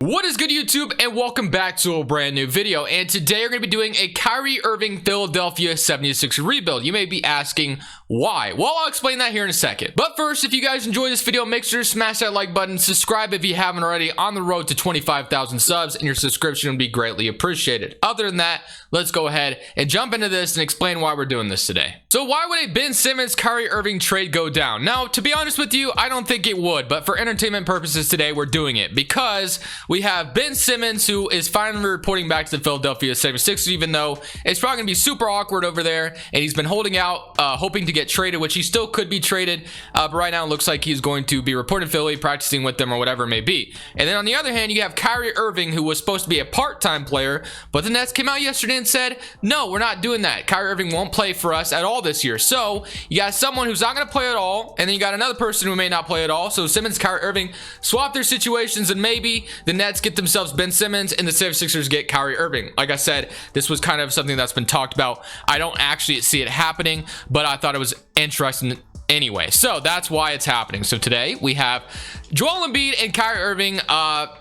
What is good, YouTube, and welcome back to a brand new video. And today we're going to be doing a Kyrie Irving Philadelphia 76 rebuild. You may be asking why. Well, I'll explain that here in a second. But first, if you guys enjoyed this video, make sure to smash that like button, subscribe if you haven't already. On the road to 25,000 subs, and your subscription would be greatly appreciated. Other than that, let's go ahead and jump into this and explain why we're doing this today. So why would a Ben Simmons Kyrie Irving trade go down? Now, to be honest with you, I don't think it would, but for entertainment purposes today, we're doing it because we have Ben Simmons, who is finally reporting back to the Philadelphia 76ers, even though it's probably going to be super awkward over there, and he's been holding out, hoping to get traded, which he still could be traded, but right now it looks like he's going to be reporting Philly, practicing with them, or whatever it may be. And then on the other hand, you have Kyrie Irving, who was supposed to be a part-time player, but the Nets came out yesterday and said, no, we're not doing that. Kyrie Irving won't play for us at all this year. So you got someone who's not going to play at all, and then you got another person who may not play at all. So Simmons, Kyrie Irving swap their situations, and maybe the Nets get themselves Ben Simmons and the 76ers get Kyrie Irving. Like I said, this was kind of something that's been talked about. I don't actually see it happening, but I thought it was interesting anyway. So that's why it's happening. So today we have Joel Embiid and Kyrie Irving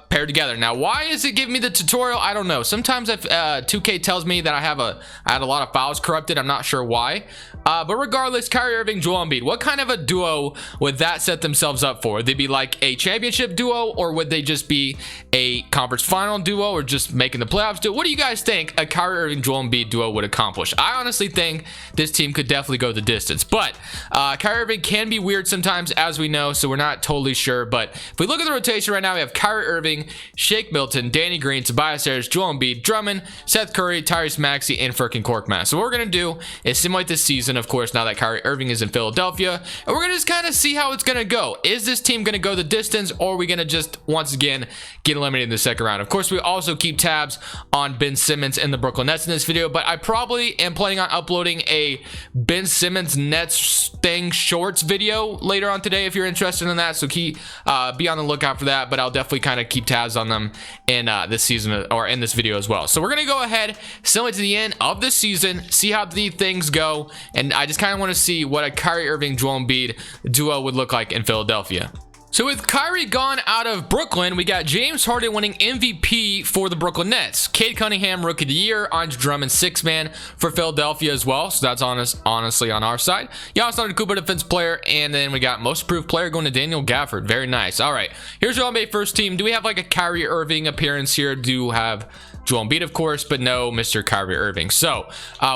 paired together. Now, why is it giving me the tutorial? I don't know. Sometimes if 2K tells me that I had a lot of files corrupted, I'm not sure why. But regardless, Kyrie Irving, Joel Embiid, what kind of a duo would that set themselves up for? Would they be like a championship duo, or would they just be a conference final duo, or just making the playoffs duo? What do you guys think a Kyrie Irving, Joel Embiid duo would accomplish? I honestly think this team could definitely go the distance, but Kyrie Irving can be weird sometimes, as we know, so we're not totally sure. But if we look at the rotation right now, we have Kyrie Irving, Shake Milton, Danny Green, Tobias Harris, Joel Embiid, Drummond, Seth Curry, Tyrese Maxey, and Furkan Korkmaz. So what we're going to do is simulate this season, of course, now that Kyrie Irving is in Philadelphia, and we're going to just kind of see how it's going to go. Is this team going to go the distance, or are we going to just, once again, get eliminated in the second round? Of course, we also keep tabs on Ben Simmons and the Brooklyn Nets in this video, but I probably am planning on uploading a Ben Simmons Nets thing shorts video later on today if you're interested in that, so be on the lookout for that. But I'll definitely kind of keep tabs on them in this season, or in this video as well. So we're gonna go ahead, similar to the end of this season, see how the things go, and I just kind of want to see what a Kyrie Irving, Joel Embiid duo would look like in Philadelphia. So with Kyrie gone out of Brooklyn, we got James Harden winning MVP for the Brooklyn Nets. Cade Cunningham, Rookie of the Year. Andre Drummond, Sixth Man for Philadelphia as well. So that's honestly on our side. Giannis Antetokounmpo, Defense Player. And then we got Most Improved Player going to Daniel Gafford. Very nice. All right. Here's your NBA first team. Do we have like a Kyrie Irving appearance here? Do have Joel Embiid, of course, but no Mr. Kyrie Irving. So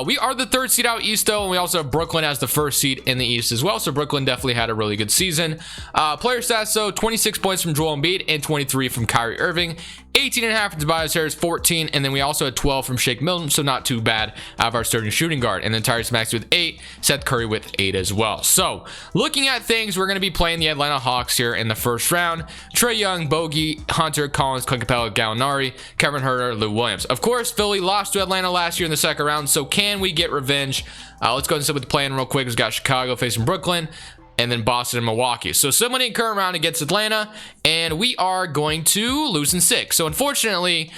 we are the third seed out east, though, and we also have Brooklyn as the first seed in the east as well. So Brooklyn definitely had a really good season. Player stats, so 26 points from Joel Embiid and 23 from Kyrie Irving. 18.5 from Tobias Harris, 14, and then we also had 12 from Shake Milton, so not too bad out of our starting shooting guard. And then Tyrese Maxey with 8, Seth Curry with 8 as well. So looking at things, we're going to be playing the Atlanta Hawks here in the first round. Trae Young, Bogey, Hunter, Collins, Clint Capella, Gallinari, Kevin Huerter, Lou Williams. Of course, Philly lost to Atlanta last year in the second round, so can we get revenge? Let's go ahead and sit with the plan real quick. We've got Chicago facing Brooklyn, and then Boston and Milwaukee. So simulating current round against Atlanta, and we are going to lose in 6. So unfortunately,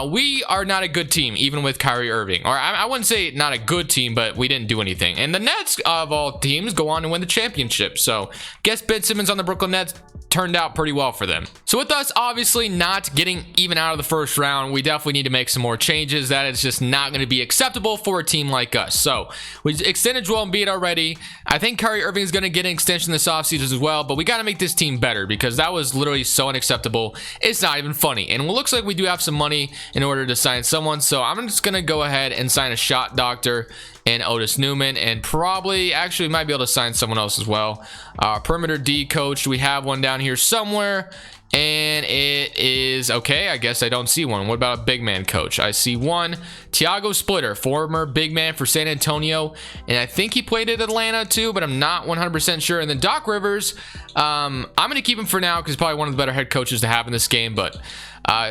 we are not a good team, even with Kyrie Irving. Or I wouldn't say not a good team, but we didn't do anything. And the Nets, of all teams, go on to win the championship. So guess Ben Simmons on the Brooklyn Nets turned out pretty well for them. So with us obviously not getting even out of the first round, we definitely need to make some more changes. That is just not going to be acceptable for a team like us. So we extended Joel Embiid already. I think Kyrie Irving is going to get an extension this offseason as well, but we got to make this team better because that was literally so unacceptable. It's not even funny. And it looks like we do have some money in order to sign someone, so I'm just going to go ahead and sign a shot doctor and Otis Newman, and probably actually might be able to sign someone else as well. Perimeter D coach, we have one down here somewhere, and it is okay. I guess I don't see one. What about a big man coach? I see one. Tiago Splitter, former big man for San Antonio, and I think he played at Atlanta too, but I'm not 100% sure. And then Doc Rivers, I'm gonna keep him for now because he's probably one of the better head coaches to have in this game. But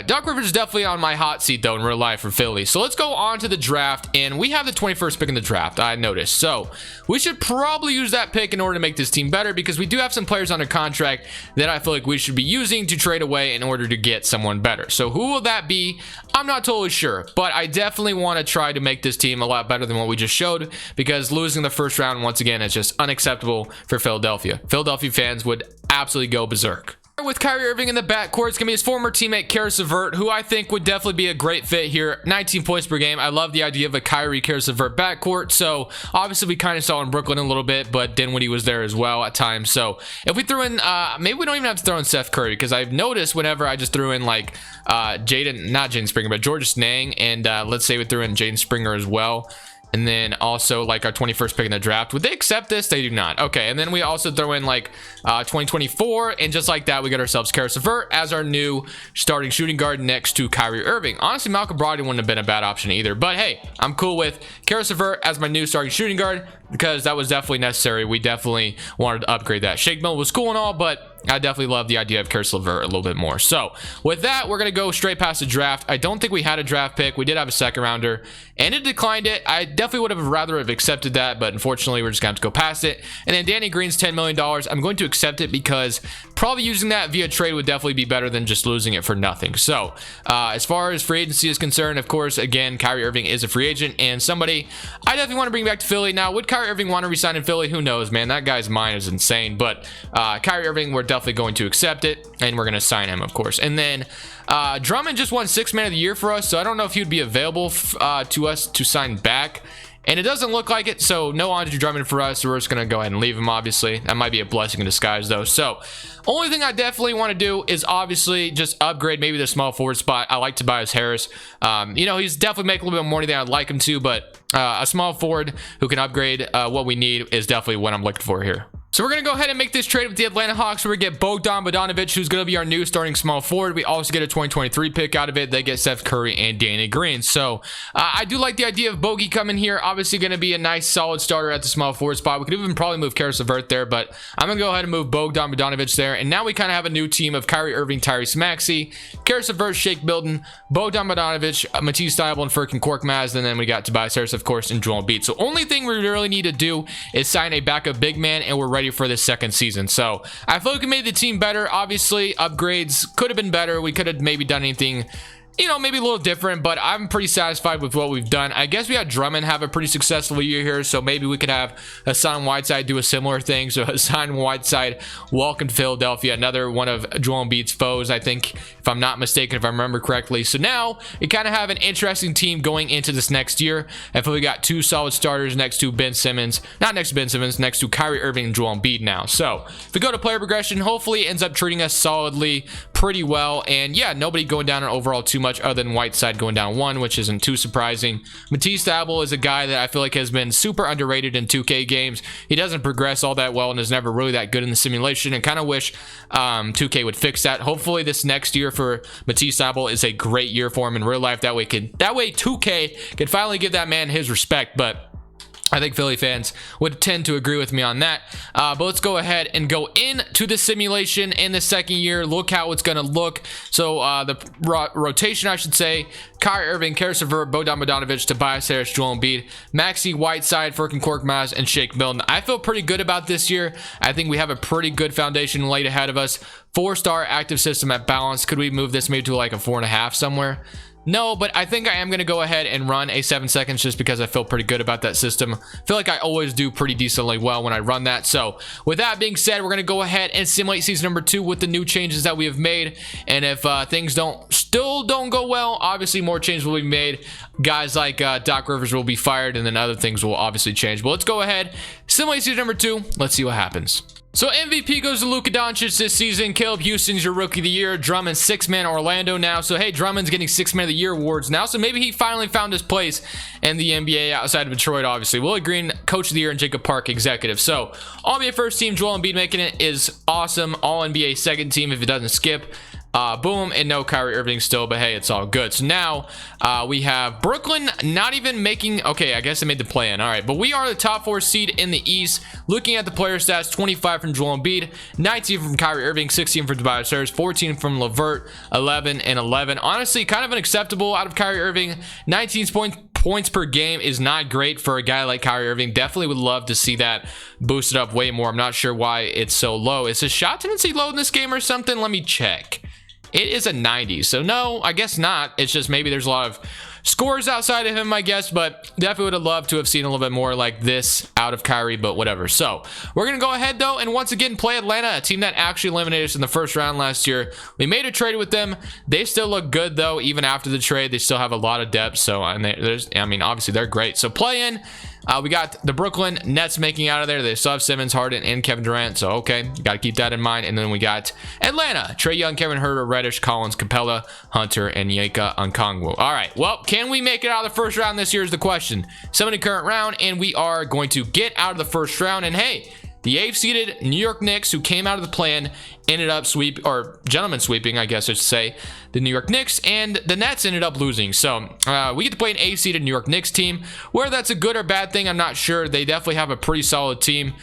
Doc Rivers is definitely on my hot seat, though, in real life for Philly. So let's go on to the draft, and we have the 21st pick in the draft, I noticed. So we should probably use that pick in order to make this team better because we do have some players under contract that I feel like we should be using to trade away in order to get someone better. So who will that be? I'm not totally sure, but I definitely want to try to make this team a lot better than what we just showed because losing the first round, once again, is just unacceptable for Philadelphia. Philadelphia fans would absolutely go berserk. With Kyrie Irving in the backcourt, it's going to be his former teammate Karis LeVert, who I think would definitely be a great fit here. 19 points per game. I love the idea of a Kyrie Karis LeVert backcourt. So obviously we kind of saw in Brooklyn a little bit, but Dinwiddie was there as well at times. So if we threw in, maybe we don't even have to throw in Seth Curry, because I've noticed whenever I just threw in like not Jaden Springer, but Georges Niang, and let's say we threw in Jaden Springer as well, and then also like our 21st pick in the draft, would they accept this? They do not. Okay, and then we also throw in like 2024, and just like that, we get ourselves Karis LeVert as our new starting shooting guard next to Kyrie Irving. Honestly, Malcolm Brogdon wouldn't have been a bad option either, but hey, I'm cool with Karis LeVert as my new starting shooting guard because that was definitely necessary. We definitely wanted to upgrade that. Shake Milton was cool and all, but I definitely love the idea of Karis LeVert a little bit more. So with that, we're going to go straight past the draft. I don't think we had a draft pick. We did have a second rounder and it declined it. I definitely would have rather have accepted that, but unfortunately we're just going to have to go past it. And then Danny Green's $10 million. I'm going to accept it because probably using that via trade would definitely be better than just losing it for nothing. So as far as free agency is concerned, of course, again, Kyrie Irving is a free agent and somebody I definitely want to bring back to Philly. Now, would Kyrie Irving want to resign in Philly? Who knows, man? That guy's mind is insane, but Kyrie Irving, we're definitely going to accept it, and we're going to sign him, of course. And then Drummond just won 6th man of the year for us, so I don't know if he would be available to us to sign back, and it doesn't look like it, so no Andre Drummond for us, so we're just going to go ahead and leave him, obviously. That might be a blessing in disguise, though. So only thing I definitely want to do is obviously just upgrade maybe the small forward spot. I like Tobias Harris. You know, he's definitely making a little bit more money than I'd like him to, but a small forward who can upgrade what we need is definitely what I'm looking for here. So we're going to go ahead and make this trade with the Atlanta Hawks where we get Bogdan Bogdanovic, who's going to be our new starting small forward. We also get a 2023 pick out of it. They get Seth Curry and Danny Green. So I do like the idea of Bogey coming here. Obviously going to be a nice solid starter at the small forward spot. We could even probably move Karis LeVert there, but I'm going to go ahead and move Bogdan Bogdanovic there. And now we kind of have a new team of Kyrie Irving, Tyrese Maxey, Karis LeVert, Shake Milton, Bogdan Bogdanovic, Matisse Thybulle, and Furkan Korkmaz. And then we got Tobias Harris, of course, and Joel Embiid. So only thing we really need to do is sign a backup big man, and we're ready for this second season. So I feel like we made the team better. Obviously, upgrades could have been better. We could have maybe done anything, you know, maybe a little different, but I'm pretty satisfied with what we've done. I guess we had Drummond have a pretty successful year here, so maybe we could have Hassan Whiteside do a similar thing. So Hassan Whiteside, welcome to Philadelphia, another one of Joel Embiid's foes, I think, if I'm not mistaken, if I remember correctly. So now we kind of have an interesting team going into this next year. I feel we got two solid starters next to Ben Simmons, not next to Ben Simmons, next to Kyrie Irving and Joel Embiid now. So if we go to player progression, hopefully it ends up treating us solidly pretty well. And yeah, nobody going down in overall too much other than Whiteside going down 1, which isn't too surprising. Matisse Thybulle is a guy that I feel like has been super underrated in 2K games. He doesn't progress all that well and is never really that good in the simulation, and kind of wish 2K would fix that. Hopefully this next year for Matisse Thybulle is a great year for him in real life. That way 2K can finally give that man his respect, but I think Philly fans would tend to agree with me on that. But let's go ahead and go into the simulation in the second year. Look how it's going to look. So the rotation, I should say, Kyrie Irving, Karis LeVert, Bogdan Bogdanovic, Tobias Harris, Joel Embiid, Maxey, Whiteside, Furkan Korkmaz, and Shake Milton. I feel pretty good about this year. I think we have a pretty good foundation laid ahead of us. 4-star active system at balance. Could we move this maybe to like a 4.5 somewhere? No, but I think I am going to go ahead and run a 7 seconds just because I feel pretty good about that system. I feel like I always do pretty decently well when I run that. So with that being said, we're going to go ahead and simulate season number 2 with the new changes that we have made. And if things still don't go well, obviously more changes will be made. Guys like Doc Rivers will be fired, and then other things will obviously change. But let's go ahead, simulate season number 2. Let's see what happens. So MVP goes to Luka Doncic this season. Caleb Houston's your rookie of the year. Drummond's 6-man Orlando now. So hey, Drummond's getting 6-man of the year awards now. So maybe he finally found his place in the NBA outside of Detroit, obviously. Willie Green, coach of the year, and Jacob Park, executive. So all NBA first team, Joel Embiid making it is awesome. All NBA second team if it doesn't skip. Boom, and no Kyrie Irving still, but hey, it's all good. So now we have Brooklyn not even making, okay, I guess they made the play-in. All right, but we are the top 4 seed in the East. Looking at the player stats, 25 from Joel Embiid, 19 from Kyrie Irving, 16 from Tobias Harris, 14 from LeVert, 11 and 11. Honestly, kind of unacceptable out of Kyrie Irving. 19 points per game is not great for a guy like Kyrie Irving. Definitely would love to see that boosted up way more. I'm not sure why it's so low. Is his shot tendency low in this game or something? Let me check. It is a 90, so no, I guess not. It's just maybe there's a lot of scores outside of him, I guess, but definitely would have loved to have seen a little bit more like this out of Kyrie, but whatever. So we're going to go ahead, though, and once again play Atlanta, a team that actually eliminated us in the first round last year. We made a trade with them. They still look good, though, even after the trade. They still have a lot of depth, so I mean, obviously, they're great. So play in. We got the Brooklyn Nets making out of there. They still have Simmons, Harden, and Kevin Durant. So, okay, you got to keep that in mind. And then we got Atlanta. Trae Young, Kevin Huerter, Reddish, Collins, Capella, Hunter, and Yeka Okongwu. All right, well, can we make it out of the first round this year is the question. 70 current round, and we are going to get out of the first round. And, hey, the 8th seeded New York Knicks, who came out of the play-in, ended up gentlemen sweeping, I guess I should say, the New York Knicks, and the Nets ended up losing. So we get to play an 8th seeded New York Knicks team. Whether that's a good or bad thing, I'm not sure. They definitely have a pretty solid team.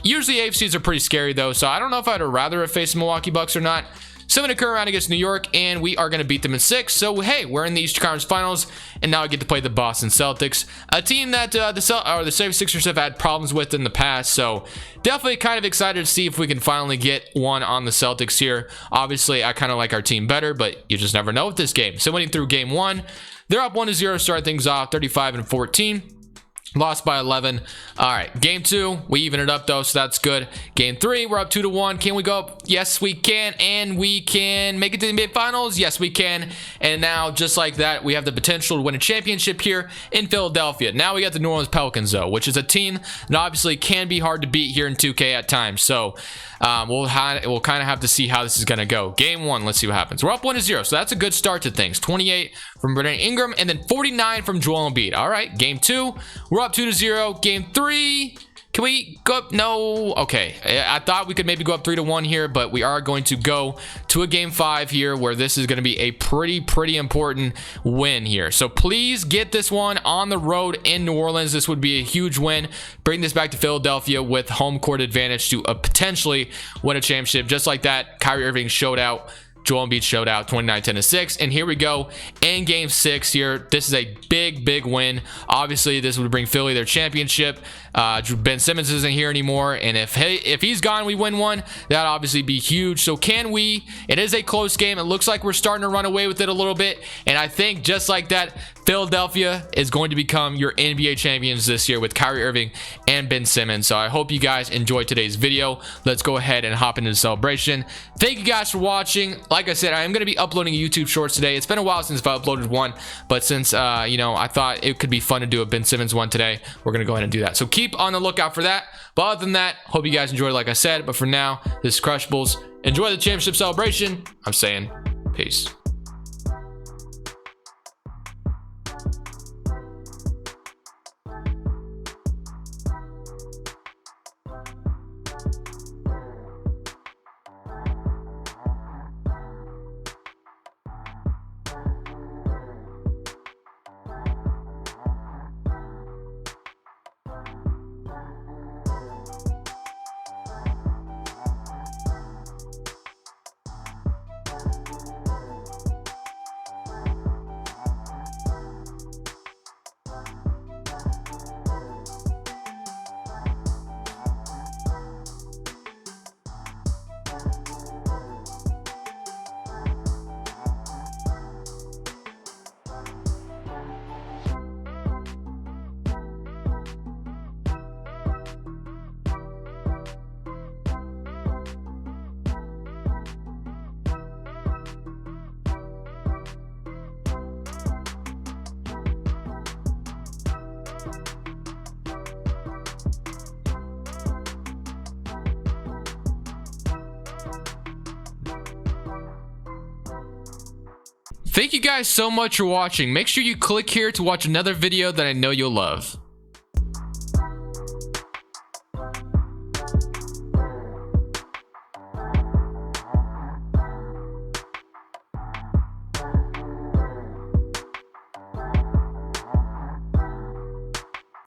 Usually 8th seeds are pretty scary, though, so I don't know if I'd rather have faced the Milwaukee Bucks or not. 7 to current round against New York, and we are going to beat them in 6. So, hey, we're in the Eastern Conference Finals, and now I get to play the Boston Celtics, a team that the 76ers have had problems with in the past. So, definitely kind of excited to see if we can finally get one on the Celtics here. Obviously, I kind of like our team better, but you just never know with this game. So, winning through game 1, they're up 1-0, start things off, 35-14. Lost by 11. All right, game 2, we even it up though, so that's good. Game 3, we're up 2-1. Can we go up? Yes, we can, and we can make it to the NBA Finals. Yes, we can. And now, just like that, we have the potential to win a championship here in Philadelphia. Now we got the New Orleans Pelicans though, which is a team that obviously can be hard to beat here in 2K at times. So we'll kind of have to see how this is going to go. Game 1, let's see what happens. We're up 1-0, so that's a good start to things. 28 from Brandon Ingram, and then 49 from Joel Embiid. All right, game 2, we're up 2-0. Game 3, can we go up? No. Okay, I thought we could maybe go up 3-1 here, but we are going to go to a game 5 here, where this is going to be a pretty important win here. So please get this one on the road in New Orleans. This would be a huge win. Bring this back to Philadelphia with home court advantage to potentially win a championship. Just like that, Kyrie Irving showed out. Joel Embiid showed out 29-10-6, and here we go in game 6 here. This is a big win. Obviously, this would bring Philly their championship. Ben Simmons isn't here anymore, and if he's gone, we win one. That'd obviously be huge. So can we? It is a close game. It looks like we're starting to run away with it a little bit, and I think just like that, Philadelphia is going to become your NBA champions this year with Kyrie Irving and Ben Simmons. So I hope you guys enjoyed today's video. Let's go ahead and hop into the celebration. Thank you guys for watching. Like I said, I am going to be uploading a YouTube Shorts today. It's been a while since I've uploaded one, but since I thought it could be fun to do a Ben Simmons one today, we're going to go ahead and do that. So keep on the lookout for that. But other than that, hope you guys enjoyed, like I said. But for now, this is Crushables. Enjoy the championship celebration. I'm saying peace. Thank you guys so much for watching. Make sure you click here to watch another video that I know you'll love.